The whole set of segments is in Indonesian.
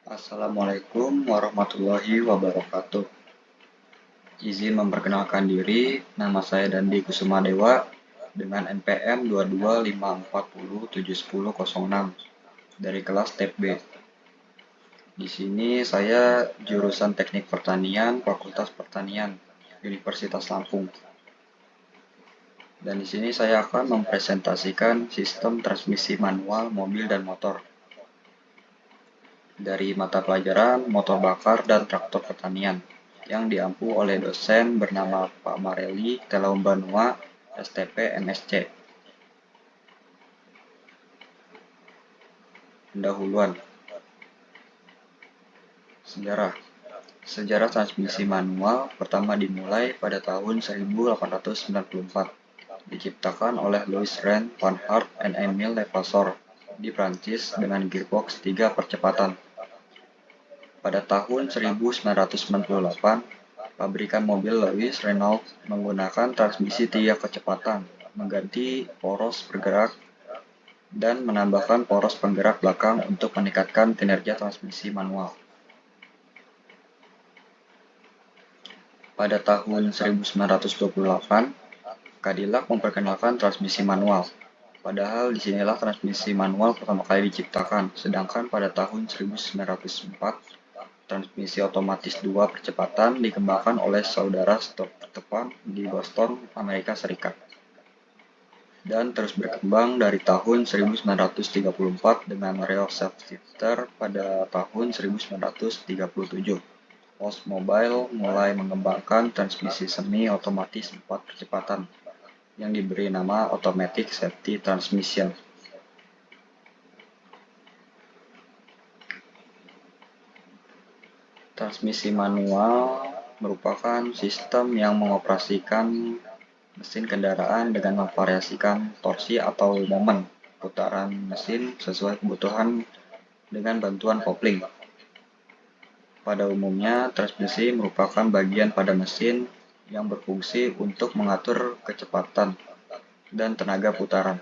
Assalamualaikum warahmatullahi wabarakatuh. Izin memperkenalkan diri, nama saya Dandi Kusumadewa dengan NPM 225407106 dari kelas Tab B. Di sini saya jurusan Teknik Pertanian, Fakultas Pertanian, Universitas Lampung. Dan di sini saya akan mempresentasikan sistem transmisi manual mobil dan motor dari mata pelajaran motor bakar dan traktor pertanian yang diampu oleh dosen bernama Pak Mareli Telaumbanua, STP MSc. Pendahuluan. Sejarah. Sejarah transmisi manual pertama dimulai pada tahun 1894. Diciptakan oleh Louis Rent van Hart and Emile Levasseur di Prancis dengan gearbox 3 percepatan. Pada tahun 1998, pabrikan mobil Louis Renault menggunakan transmisi 3 kecepatan, mengganti poros bergerak dan menambahkan poros penggerak belakang untuk meningkatkan kinerja transmisi manual. Pada tahun 1928, Cadillac memperkenalkan transmisi manual. Padahal disinilah transmisi manual pertama kali diciptakan, sedangkan pada tahun 1904, transmisi otomatis 2 percepatan dikembangkan oleh saudara Stephan di Boston, Amerika Serikat. Dan terus berkembang dari tahun 1934 dengan rail self-shifter pada tahun 1937. Oldsmobile mulai mengembangkan transmisi semi otomatis 4 percepatan yang diberi nama Automatic Safety Transmission. Transmisi manual merupakan sistem yang mengoperasikan mesin kendaraan dengan memvariasikan torsi atau momen putaran mesin sesuai kebutuhan dengan bantuan kopling. Pada umumnya, transmisi merupakan bagian pada mesin yang berfungsi untuk mengatur kecepatan dan tenaga putaran.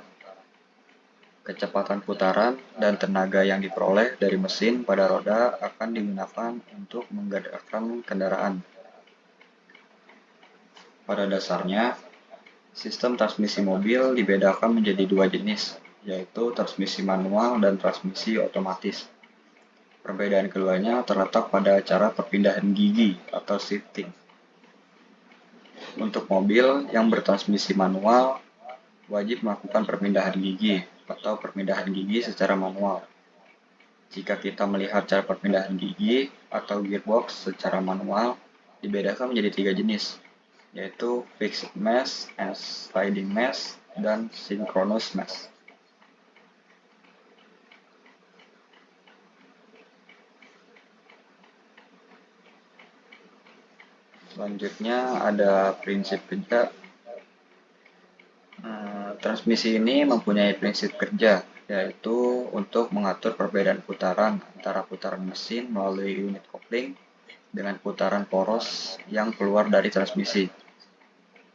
Kecepatan putaran dan tenaga yang diperoleh dari mesin pada roda akan digunakan untuk menggerakkan kendaraan. Pada dasarnya, sistem transmisi mobil dibedakan menjadi 2 jenis, yaitu transmisi manual dan transmisi otomatis. Perbedaan keduanya terletak pada cara perpindahan gigi atau shifting. Untuk mobil yang bertransmisi manual, wajib melakukan perpindahan gigi atau perpindahan gigi secara manual. Jika kita melihat cara perpindahan gigi atau gearbox secara manual, dibedakan menjadi 3 jenis, yaitu fixed mesh, sliding mesh, dan synchronous mesh. Selanjutnya ada prinsip kerja. Transmisi ini mempunyai prinsip kerja, yaitu untuk mengatur perbedaan putaran antara putaran mesin melalui unit kopling dengan putaran poros yang keluar dari transmisi.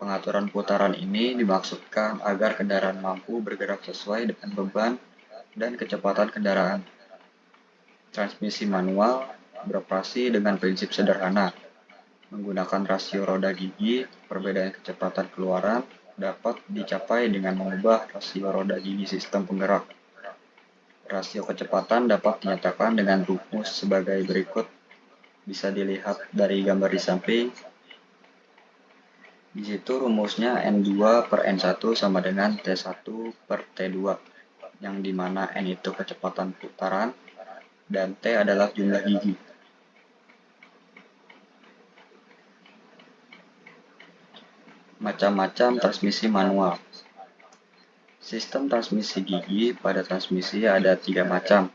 Pengaturan putaran ini dimaksudkan agar kendaraan mampu bergerak sesuai dengan beban dan kecepatan kendaraan. Transmisi manual beroperasi dengan prinsip sederhana, menggunakan rasio roda gigi. Perbedaan kecepatan keluaran dapat dicapai dengan mengubah rasio roda gigi sistem penggerak. Rasio kecepatan dapat dinyatakan dengan rumus sebagai berikut. Bisa dilihat dari gambar di samping. Di situ rumusnya N2 per N1 sama dengan T1 per T2, yang dimana N itu kecepatan putaran dan T adalah jumlah gigi. Macam-macam transmisi manual. Sistem transmisi gigi pada transmisi ada 3 macam,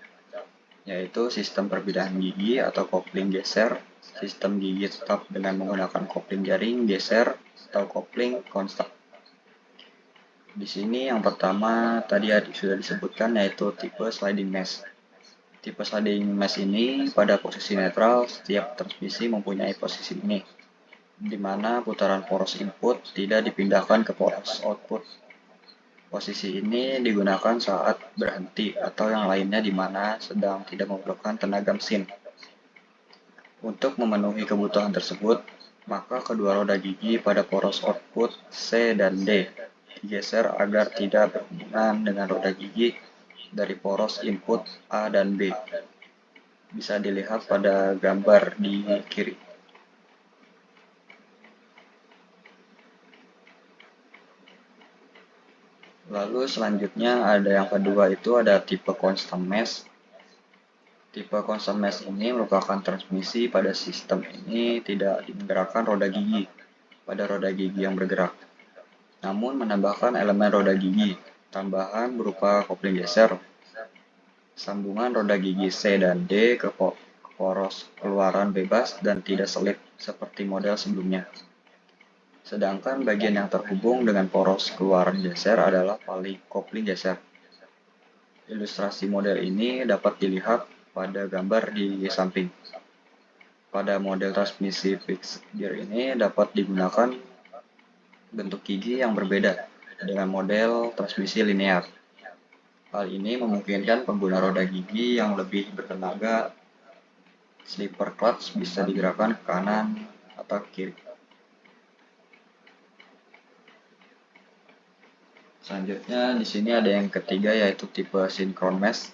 yaitu sistem perpindahan gigi atau kopling geser, sistem gigi tetap dengan menggunakan kopling jaring geser, atau kopling konstan. Di sini yang pertama tadi sudah disebutkan, yaitu tipe sliding mesh. Tipe sliding mesh ini pada posisi netral, setiap transmisi mempunyai posisi ini, di mana putaran poros input tidak dipindahkan ke poros output. Posisi ini digunakan saat berhenti atau yang lainnya di mana sedang tidak memerlukan tenaga mesin. Untuk memenuhi kebutuhan tersebut, maka kedua roda gigi pada poros output C dan D digeser agar tidak berhubungan dengan roda gigi dari poros input A dan B. Bisa dilihat pada gambar di kiri. Lalu selanjutnya ada yang kedua, itu ada tipe constant mesh. Tipe constant mesh ini merupakan transmisi pada sistem ini tidak menggerakkan roda gigi pada roda gigi yang bergerak, namun menambahkan elemen roda gigi tambahan berupa kopling geser, sambungan roda gigi C dan D ke poros keluaran bebas dan tidak selip seperti model sebelumnya. Sedangkan bagian yang terhubung dengan poros keluaran geser adalah kopling geser. Ilustrasi model ini dapat dilihat pada gambar di samping. Pada model transmisi fixed gear ini dapat digunakan bentuk gigi yang berbeda dengan model transmisi linear. Hal ini memungkinkan pengguna roda gigi yang lebih bertenaga. Slipper clutch bisa digerakkan ke kanan atau ke kiri. Selanjutnya di sini ada yang ketiga, yaitu tipe synchron mesh.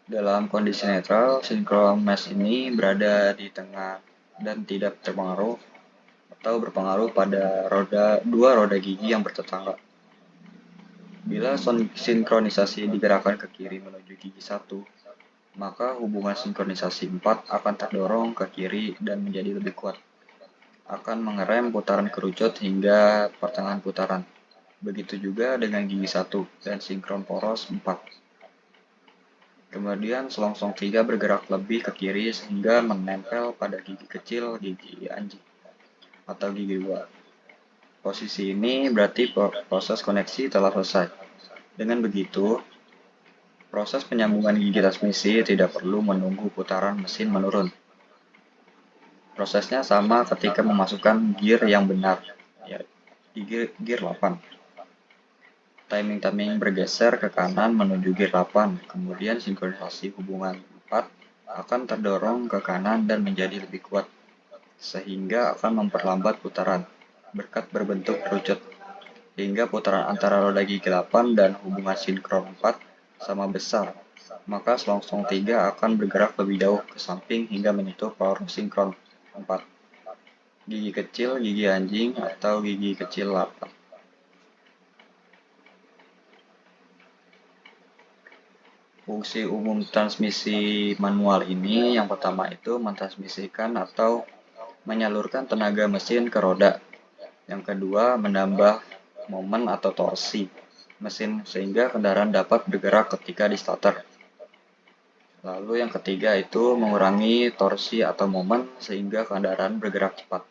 Dalam kondisi netral, synchron mesh ini berada di tengah dan tidak terpengaruh atau berpengaruh pada dua roda gigi yang bertetangga. Bila sinkronisasi digerakkan ke kiri menuju gigi 1, maka hubungan sinkronisasi 4 akan terdorong ke kiri dan menjadi lebih kuat. Akan mengerem putaran kerucut hingga pertengahan putaran. Begitu juga dengan gigi 1 dan sinkron poros 4. Kemudian selongsong 3 bergerak lebih ke kiri sehingga menempel pada gigi kecil, gigi anjing, atau gigi 2. Posisi ini berarti proses koneksi telah selesai. Dengan begitu, proses penyambungan gigi transmisi tidak perlu menunggu putaran mesin menurun. Prosesnya sama ketika memasukkan gear yang benar, yaitu gear 8. Timing bergeser ke kanan menuju gear 8, kemudian sinkronisasi hubungan 4 akan terdorong ke kanan dan menjadi lebih kuat, sehingga akan memperlambat putaran, berkat berbentuk kerucut, hingga putaran antara roda gigi 8 dan hubungan sinkron 4 sama besar, maka selongsong 3 akan bergerak lebih jauh ke samping hingga menyentuh poros sinkron 4, gigi kecil, gigi anjing, atau gigi kecil 8. Fungsi umum transmisi manual ini yang pertama itu mentransmisikan atau menyalurkan tenaga mesin ke roda. Yang kedua, menambah momen atau torsi mesin sehingga kendaraan dapat bergerak ketika di starter. Lalu yang ketiga itu mengurangi torsi atau momen sehingga kendaraan bergerak cepat.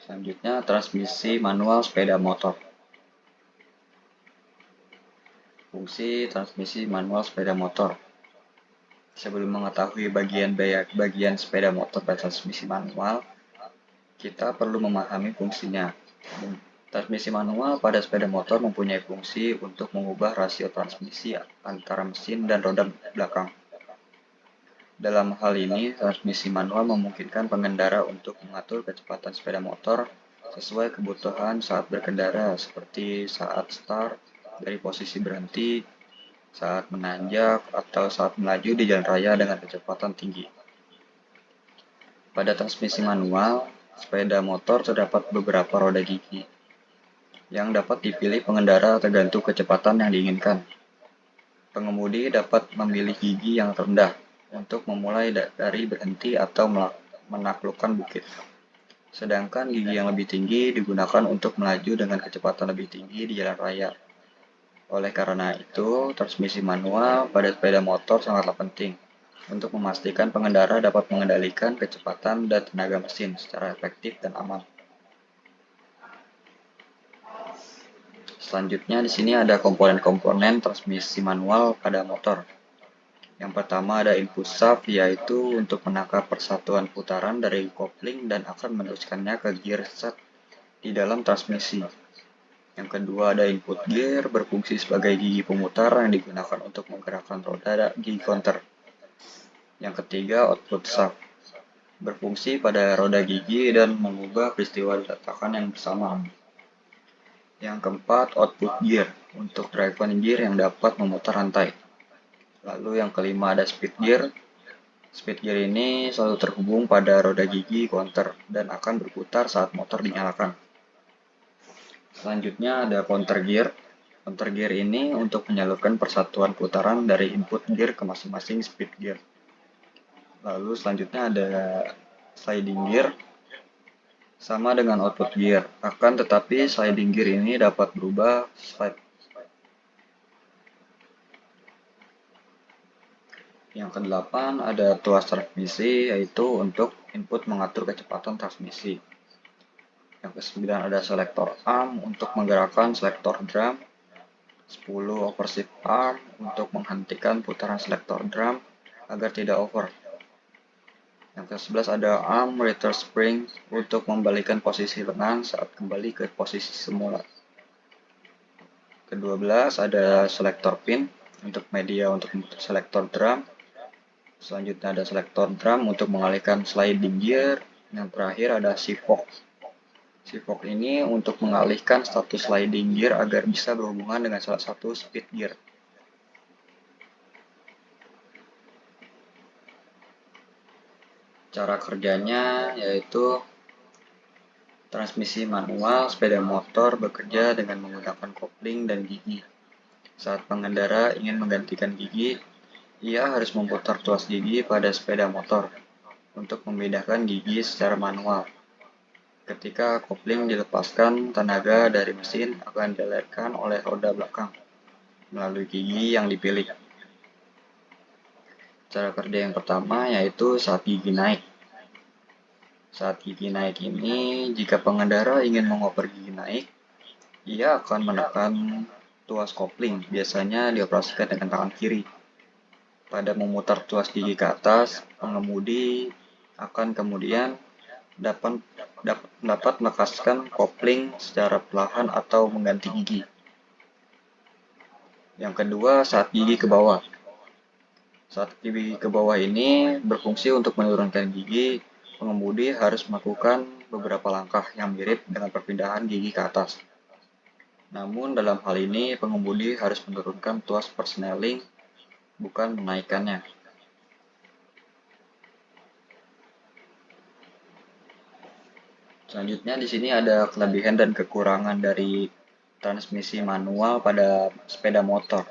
Selanjutnya, transmisi manual sepeda motor. Fungsi transmisi manual sepeda motor. Sebelum mengetahui bagian sepeda motor dan transmisi manual, kita perlu memahami fungsinya. Transmisi manual pada sepeda motor mempunyai fungsi untuk mengubah rasio transmisi antara mesin dan roda belakang. Dalam hal ini, transmisi manual memungkinkan pengendara untuk mengatur kecepatan sepeda motor sesuai kebutuhan saat berkendara, seperti saat start, dari posisi berhenti, saat menanjak, atau saat melaju di jalan raya dengan kecepatan tinggi. Pada transmisi manual, sepeda motor terdapat beberapa roda gigi yang dapat dipilih pengendara tergantung kecepatan yang diinginkan. Pengemudi dapat memilih gigi yang rendah untuk memulai dari berhenti atau menaklukkan bukit. Sedangkan gigi yang lebih tinggi digunakan untuk melaju dengan kecepatan lebih tinggi di jalan raya. Oleh karena itu, transmisi manual pada sepeda motor sangatlah penting untuk memastikan pengendara dapat mengendalikan kecepatan dan tenaga mesin secara efektif dan aman. Selanjutnya di sini ada komponen-komponen transmisi manual pada motor. Yang pertama ada input shaft, yaitu untuk menangkap persatuan putaran dari kopling dan akan meneruskannya ke gear set di dalam transmisi. Yang kedua ada input gear, berfungsi sebagai gigi pemutar yang digunakan untuk menggerakkan roda gigi counter. Yang ketiga, output shaft, berfungsi pada roda gigi dan mengubah peristiwa ledakan yang bersamaan. Yang keempat, output gear, untuk driven gear yang dapat memutar rantai. Lalu yang kelima ada speed gear. Speed gear ini selalu terhubung pada roda gigi counter dan akan berputar saat motor dinyalakan. Selanjutnya ada counter gear. Counter gear ini untuk menyalurkan persatuan putaran dari input gear ke masing-masing speed gear. Lalu selanjutnya ada sliding gear. Sama dengan output gear, akan tetapi sliding gear ini dapat berubah slide. Yang kedelapan ada tuas transmisi, yaitu untuk input mengatur kecepatan transmisi. Yang kesembilan ada selector arm untuk menggerakkan selector drum. 10 oversive arm untuk menghentikan putaran selector drum agar tidak over. Yang ke-11 ada arm return spring untuk membalikan posisi lengan saat kembali ke posisi semula. Ke-12 ada selector pin untuk media untuk selector drum. Selanjutnya ada selector drum untuk mengalihkan sliding gear. Yang terakhir ada shifok. Shifok ini untuk mengalihkan status sliding gear agar bisa berhubungan dengan salah satu speed gear. Cara kerjanya yaitu transmisi manual sepeda motor bekerja dengan menggunakan kopling dan gigi. Saat pengendara ingin menggantikan gigi, ia harus memutar tuas gigi pada sepeda motor untuk membedakan gigi secara manual. Ketika kopling dilepaskan, tenaga dari mesin akan dialirkan oleh roda belakang melalui gigi yang dipilih. Cara kerja yang pertama yaitu saat gigi naik. Saat gigi naik ini, jika pengendara ingin mengoper gigi naik, ia akan menekan tuas kopling, biasanya dioperasikan dengan tangan kiri. Pada memutar tuas gigi ke atas, pengemudi akan kemudian dapat melepaskan kopling secara perlahan atau mengganti gigi. Yang kedua, saat gigi ke bawah. Saat gigi ke bawah ini berfungsi untuk menurunkan gigi, pengemudi harus melakukan beberapa langkah yang mirip dengan perpindahan gigi ke atas. Namun dalam hal ini pengemudi harus menurunkan tuas persneling, bukan menaikkannya. Selanjutnya di sini ada kelebihan dan kekurangan dari transmisi manual pada sepeda motor.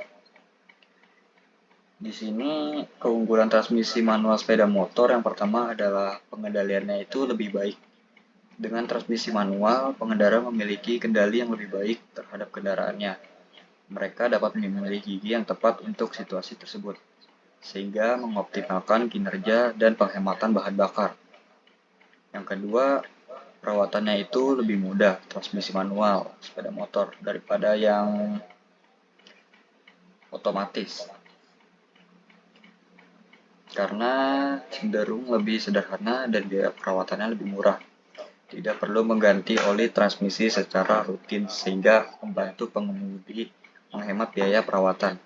Di sini keunggulan transmisi manual sepeda motor yang pertama adalah pengendaliannya itu lebih baik. Dengan transmisi manual, pengendara memiliki kendali yang lebih baik terhadap kendaraannya. Mereka dapat memilih gigi yang tepat untuk situasi tersebut, sehingga mengoptimalkan kinerja dan penghematan bahan bakar. Yang kedua, perawatannya itu lebih mudah transmisi manual sepeda motor daripada yang otomatis. Karena cenderung lebih sederhana dan biaya perawatannya lebih murah. Tidak perlu mengganti oli transmisi secara rutin sehingga membantu pengemudi menghemat biaya perawatan.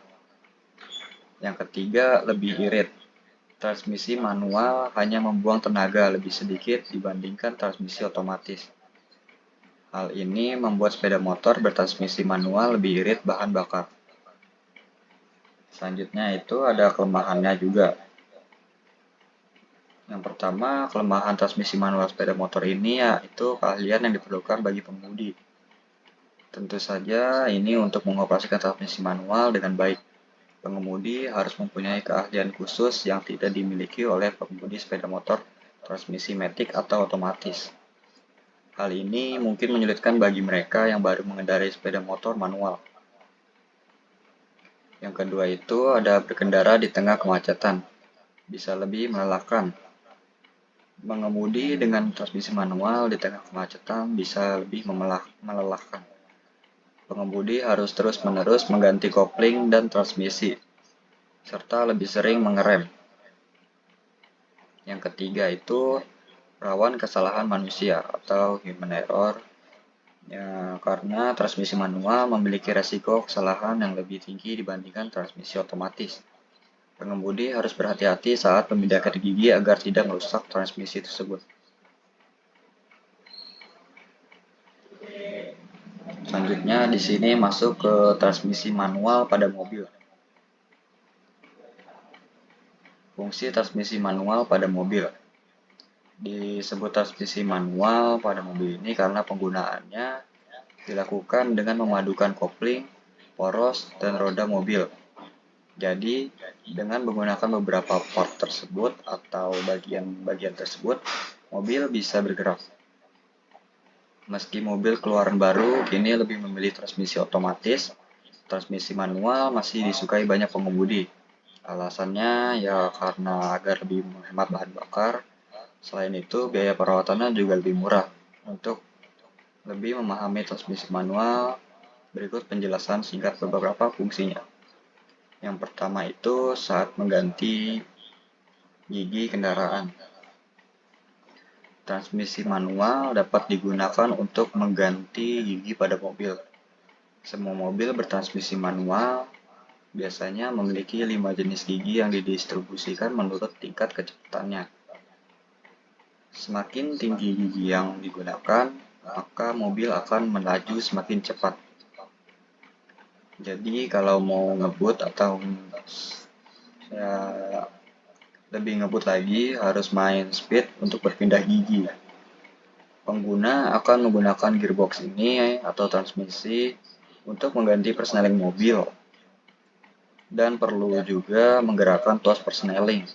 Yang ketiga, lebih irit. Transmisi manual hanya membuang tenaga lebih sedikit dibandingkan transmisi otomatis. Hal ini membuat sepeda motor bertransmisi manual lebih irit bahan bakar. Selanjutnya itu ada kelemahannya juga. Yang pertama, kelemahan transmisi manual sepeda motor ini yaitu keahlian yang diperlukan bagi pengemudi. Tentu saja ini untuk mengoperasikan transmisi manual dengan baik. Pengemudi harus mempunyai keahlian khusus yang tidak dimiliki oleh pengemudi sepeda motor transmisi matic atau otomatis. Hal ini mungkin menyulitkan bagi mereka yang baru mengendarai sepeda motor manual. Yang kedua itu ada berkendara di tengah kemacetan. Bisa lebih melelahkan. Mengemudi dengan transmisi manual di tengah kemacetan bisa lebih melelahkan. Pengemudi harus terus-menerus mengganti kopling dan transmisi, serta lebih sering mengerem. Yang ketiga itu rawan kesalahan manusia atau human error, ya, karena transmisi manual memiliki resiko kesalahan yang lebih tinggi dibandingkan transmisi otomatis. Pengemudi harus berhati-hati saat memindahkan gigi agar tidak merusak transmisi tersebut. Selanjutnya di sini masuk ke transmisi manual pada mobil. Fungsi transmisi manual pada mobil. Disebut transmisi manual pada mobil ini karena penggunaannya dilakukan dengan memadukan kopling, poros, dan roda mobil. Jadi, dengan menggunakan beberapa part tersebut atau bagian-bagian tersebut, mobil bisa bergerak. Meski mobil keluaran baru kini lebih memilih transmisi otomatis, transmisi manual masih disukai banyak pengemudi. Alasannya ya karena agar lebih menghemat bahan bakar. Selain itu, biaya perawatannya juga lebih murah. Untuk lebih memahami transmisi manual, berikut penjelasan singkat beberapa fungsinya. Yang pertama itu saat mengganti gigi kendaraan. Transmisi manual dapat digunakan untuk mengganti gigi pada mobil. Semua mobil bertransmisi manual biasanya memiliki 5 jenis gigi yang didistribusikan menurut tingkat kecepatannya. Semakin tinggi gigi yang digunakan, maka mobil akan melaju semakin cepat. Jadi kalau mau ngebut atau ya, lebih ngebut lagi harus main speed untuk berpindah gigi. Pengguna akan menggunakan gearbox ini atau transmisi untuk mengganti persneling mobil dan perlu juga menggerakkan tuas persneling.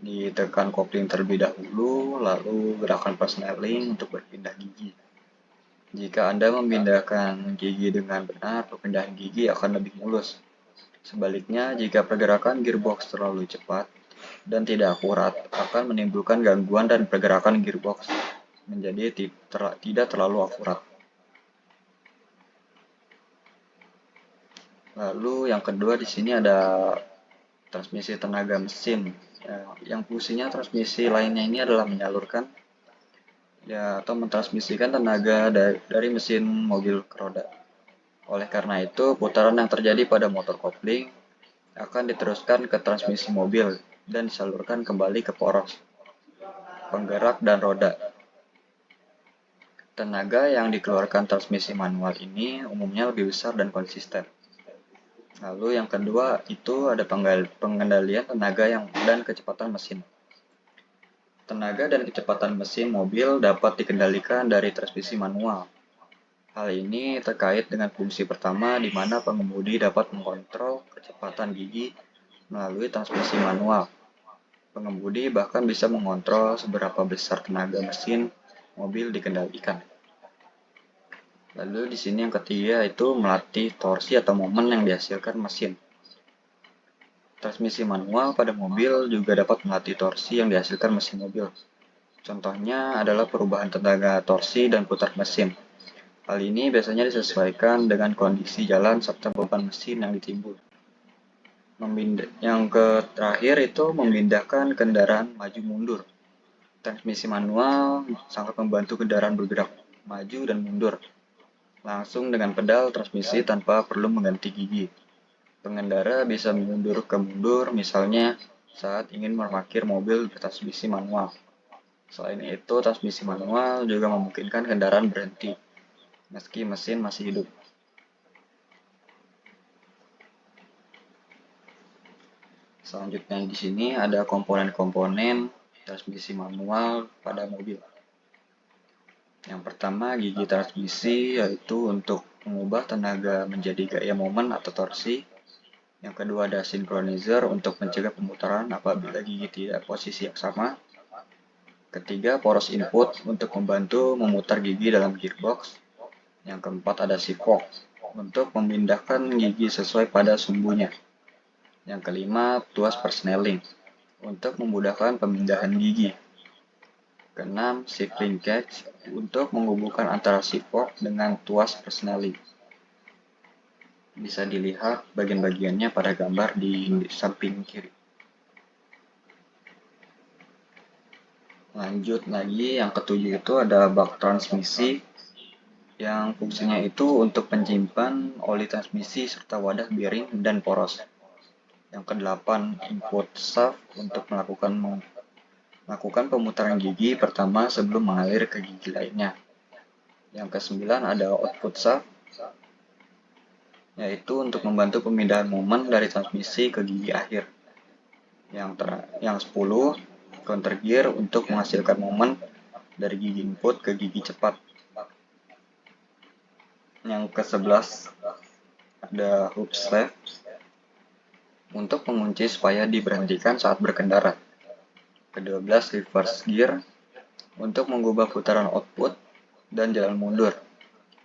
Ditekan kopling terlebih dahulu, lalu gerakan persneling untuk berpindah gigi. Jika Anda memindahkan gigi dengan benar, perpindahan gigi akan lebih mulus. Sebaliknya, jika pergerakan gearbox terlalu cepat dan tidak akurat, akan menimbulkan gangguan dan pergerakan gearbox menjadi tidak terlalu akurat. Lalu yang kedua di sini ada transmisi tenaga mesin. Yang fungsinya transmisi lainnya ini adalah menyalurkan atau mentransmisikan tenaga dari mesin mobil ke roda. Oleh karena itu, putaran yang terjadi pada motor kopling akan diteruskan ke transmisi mobil dan disalurkan kembali ke poros, penggerak, dan roda. Tenaga yang dikeluarkan transmisi manual ini umumnya lebih besar dan konsisten. Lalu yang kedua itu ada pengendalian tenaga dan kecepatan mesin. Tenaga dan kecepatan mesin mobil dapat dikendalikan dari transmisi manual. Hal ini terkait dengan fungsi pertama di mana pengemudi dapat mengontrol kecepatan gigi melalui transmisi manual. Pengemudi bahkan bisa mengontrol seberapa besar tenaga mesin mobil dikendalikan. Lalu di sini yang ketiga itu melatih torsi atau momen yang dihasilkan mesin. Transmisi manual pada mobil juga dapat melatih torsi yang dihasilkan mesin mobil. Contohnya adalah perubahan tenaga torsi dan putar mesin. Hal ini biasanya disesuaikan dengan kondisi jalan serta beban mesin yang ditimbul. Yang terakhir itu memindahkan kendaraan maju mundur. Transmisi manual sangat membantu kendaraan bergerak maju dan mundur langsung dengan pedal transmisi tanpa perlu mengganti gigi. Pengendara bisa mundur ke mundur misalnya saat ingin memarkir mobil bertransmisi manual. Selain itu, transmisi manual juga memungkinkan kendaraan berhenti meski mesin masih hidup. Selanjutnya di sini ada komponen-komponen transmisi manual pada mobil. Yang pertama, gigi transmisi yaitu untuk mengubah tenaga menjadi gaya momen atau torsi. Yang kedua ada synchronizzer untuk mencegah pemutaran apabila gigi tidak posisi yang sama. Ketiga, poros input untuk membantu memutar gigi dalam gearbox. Yang keempat ada sipok untuk memindahkan gigi sesuai pada sumbunya. Yang kelima, tuas persneling untuk memudahkan pemindahan gigi. Keenam, shift linkage untuk menghubungkan antara sipok dengan tuas persneling. Bisa dilihat bagian-bagiannya pada gambar di samping kiri. Lanjut lagi, yang ketujuh itu ada bak transmisi yang fungsinya itu untuk menyimpan oli transmisi serta wadah bearing dan poros. Yang kedelapan, input shaft untuk melakukan pemutaran gigi pertama sebelum mengalir ke gigi lainnya. Yang kesembilan ada output shaft, yaitu untuk membantu pemindahan momen dari transmisi ke gigi akhir. Yang 10, counter gear untuk menghasilkan momen dari gigi input ke gigi cepat. Yang ke-11 ada hook sleeve untuk mengunci supaya diberhentikan saat berkendara. Ke-12 reverse gear untuk mengubah putaran output dan jalan mundur.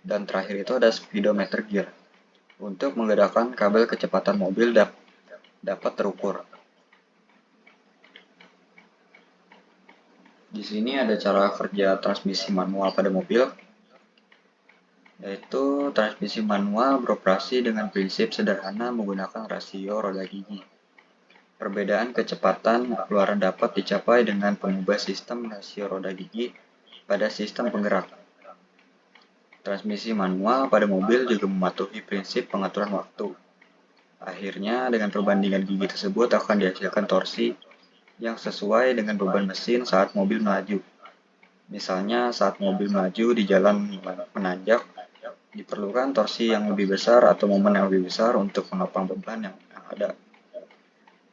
Dan terakhir itu ada speedometer gear untuk menggerakkan kabel kecepatan mobil dapat terukur. Di sini ada cara kerja transmisi manual pada mobil, yaitu transmisi manual beroperasi dengan prinsip sederhana menggunakan rasio roda gigi. Perbedaan kecepatan keluaran dapat dicapai dengan pengubah sistem rasio roda gigi pada sistem penggerak. Transmisi manual pada mobil juga mematuhi prinsip pengaturan waktu. Akhirnya, dengan perbandingan gigi tersebut akan dihasilkan torsi yang sesuai dengan beban mesin saat mobil melaju. Misalnya, saat mobil melaju di jalan menanjak, diperlukan torsi yang lebih besar atau momen yang lebih besar untuk menopang beban yang ada.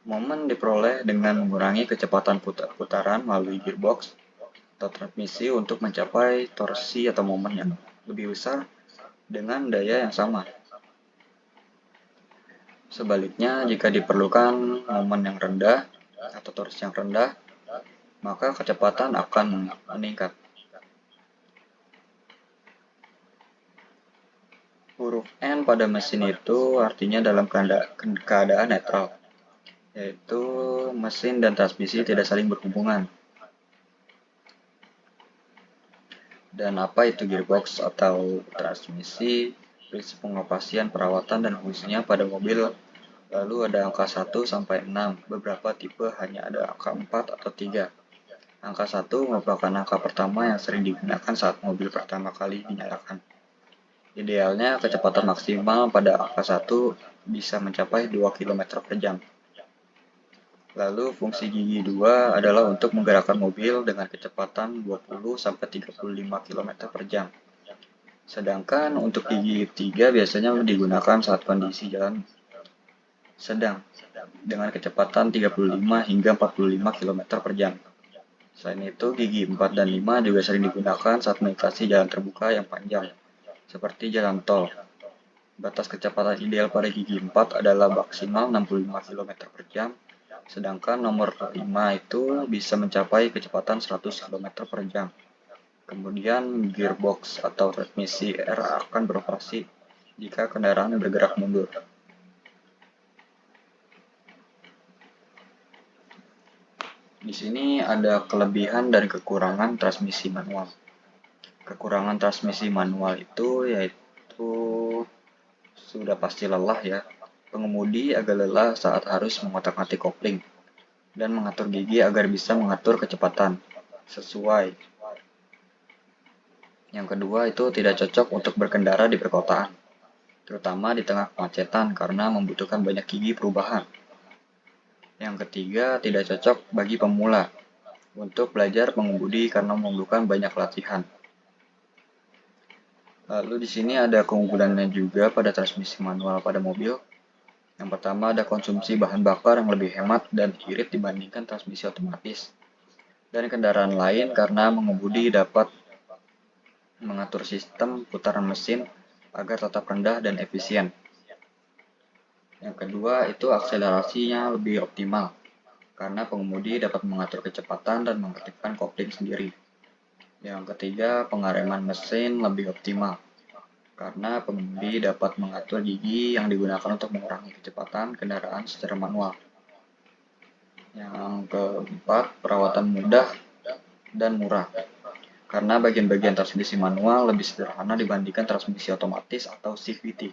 Momen diperoleh dengan mengurangi kecepatan putaran melalui gearbox atau transmisi untuk mencapai torsi atau momen yang lebih besar dengan daya yang sama. Sebaliknya, jika diperlukan momen yang rendah atau torsi yang rendah, maka kecepatan akan meningkat. Huruf N pada mesin itu artinya dalam keadaan netral, yaitu mesin dan transmisi tidak saling berhubungan. Dan apa itu gearbox atau transmisi? Prinsip pengoperasian, perawatan, dan fungsinya pada mobil. Lalu ada angka 1 sampai 6. Beberapa tipe hanya ada angka 4 atau 3. Angka 1 merupakan angka pertama yang sering digunakan saat mobil pertama kali dinyalakan. Idealnya kecepatan maksimal pada angka 1 bisa mencapai 2 km per jam. Lalu fungsi gigi 2 adalah untuk menggerakkan mobil dengan kecepatan 20-35 km per jam. Sedangkan untuk gigi 3 biasanya digunakan saat kondisi jalan sedang dengan kecepatan 35 hingga 45 km per jam. Selain itu, gigi 4 dan 5 juga sering digunakan saat melintasi jalan terbuka yang panjang, seperti jalan tol. Batas kecepatan ideal pada gigi 4 adalah maksimal 65 km per jam, sedangkan nomor 5 itu bisa mencapai kecepatan 100 km per jam. Kemudian gearbox atau transmisi R akan beroperasi jika kendaraan bergerak mundur. Di sini ada kelebihan dan kekurangan transmisi manual. Kekurangan transmisi manual itu yaitu sudah pasti lelah ya. Pengemudi agak lelah saat harus mengotak-atik kopling dan mengatur gigi agar bisa mengatur kecepatan sesuai. Yang kedua itu tidak cocok untuk berkendara di perkotaan, terutama di tengah kemacetan karena membutuhkan banyak gigi perubahan. Yang ketiga tidak cocok bagi pemula untuk belajar mengemudi karena memerlukan banyak latihan. Lalu di sini ada keunggulannya juga pada transmisi manual pada mobil. Yang pertama ada konsumsi bahan bakar yang lebih hemat dan irit dibandingkan transmisi otomatis. Dan kendaraan lain karena mengemudi dapat mengatur sistem putaran mesin agar tetap rendah dan efisien. Yang kedua itu akselerasinya lebih optimal karena pengemudi dapat mengatur kecepatan dan mengaktifkan kopling sendiri. Yang ketiga pengereman mesin lebih optimal karena pengemudi dapat mengatur gigi yang digunakan untuk mengurangi kecepatan kendaraan secara manual. Yang keempat, perawatan mudah dan murah, karena bagian-bagian transmisi manual lebih sederhana dibandingkan transmisi otomatis atau CVT.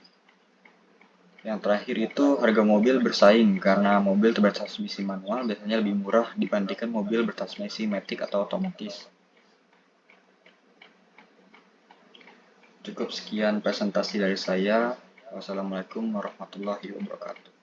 Yang terakhir itu harga mobil bersaing, karena mobil bertransmisi manual biasanya lebih murah dibandingkan mobil bertransmisi matic atau otomatis. Cukup sekian presentasi dari saya. Wassalamualaikum warahmatullahi wabarakatuh.